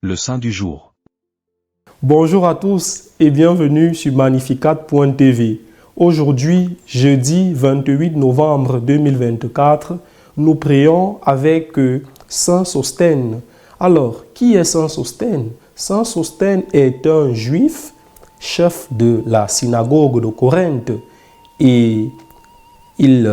Le saint du jour. Bonjour à tous et bienvenue sur Magnificat.tv. Aujourd'hui, jeudi 28 novembre 2024, nous prions avec Saint Sosthène. Alors, qui est Saint Sosthène? Saint Sosthène est un juif, chef de la synagogue de Corinthe, et il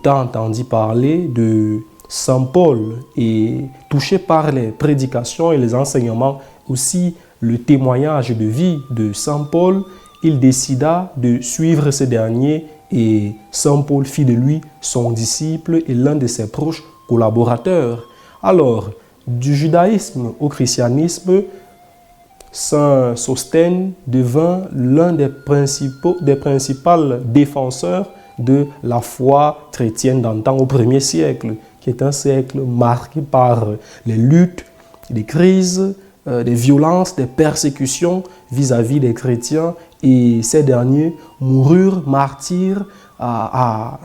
entendit parler de Saint Paul et touché par les prédications et les enseignements, aussi le témoignage de vie de Saint Paul, il décida de suivre ce dernier et Saint Paul fit de lui son disciple et l'un de ses proches collaborateurs. Alors, du judaïsme au christianisme, Saint Sosthène devint l'un des principaux défenseurs de la foi chrétienne d'antan au 1er siècle, qui est un siècle marqué par les luttes, les crises, des violences, des persécutions vis-à-vis des chrétiens, et ces derniers moururent martyrs à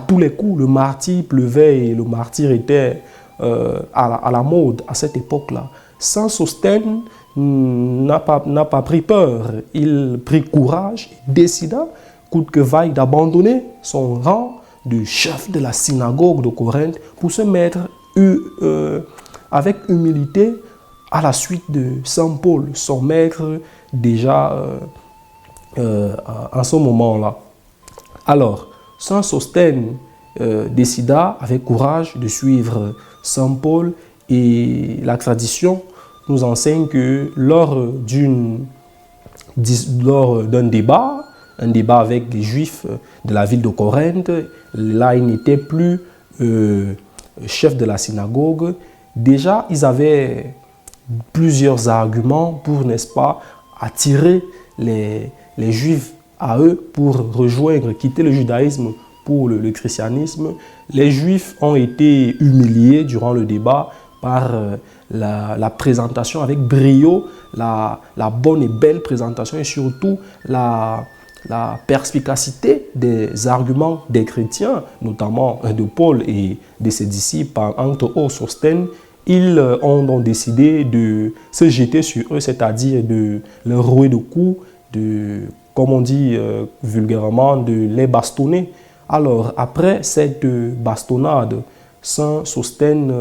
tous les coups. Le martyr pleuvait et le martyr était à la mode à cette époque-là. Saint Sosthène n'a pas pris peur, il prit courage et décida, coûte que vaille, d'abandonner son rang de chef de la synagogue de Corinthe pour se mettre avec humilité à la suite de Saint Paul, son maître déjà en ce moment-là. Alors, Saint Sosthène décida avec courage de suivre Saint Paul, et la tradition nous enseigne que lors d'un débat, un débat avec les Juifs de la ville de Corinthe, là il n'était plus chef de la synagogue. Déjà, ils avaient plusieurs arguments pour, n'est-ce pas, attirer les Juifs à eux pour rejoindre, quitter le judaïsme pour le christianisme. Les Juifs ont été humiliés durant le débat par la présentation avec brio, la bonne et belle présentation, et surtout la perspicacité des arguments des chrétiens, notamment de Paul et de ses disciples, entre autres Sosthène. Ils ont donc décidé de se jeter sur eux, c'est-à-dire de leur rouer de coups, comme on dit vulgairement, de les bastonner. Alors, après cette bastonnade, Saint Sosthène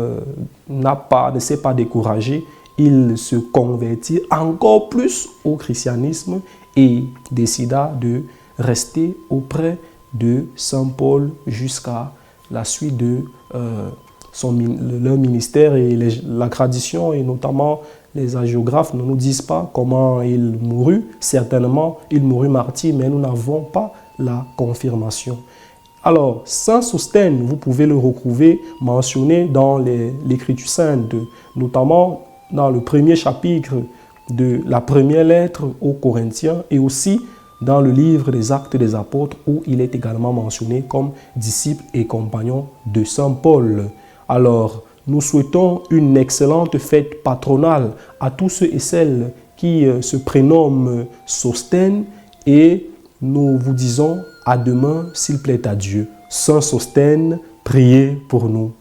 ne s'est pas découragé. Il se convertit encore plus au christianisme et décida de rester auprès de Saint Paul jusqu'à la suite de leur ministère. Et la tradition, et notamment les hagiographes, ne nous disent pas comment il mourut. Certainement, il mourut martyr, mais nous n'avons pas la confirmation. Alors, Saint Sosthène, vous pouvez le retrouver mentionné dans l'Écriture sainte, notamment dans le premier chapitre de la première lettre aux Corinthiens, et aussi dans le livre des Actes des Apôtres, où il est également mentionné comme disciple et compagnon de Saint Paul. Alors, nous souhaitons une excellente fête patronale à tous ceux et celles qui se prénomment Sosthène, et nous vous disons à demain s'il plaît à Dieu. Saint Sosthène, priez pour nous.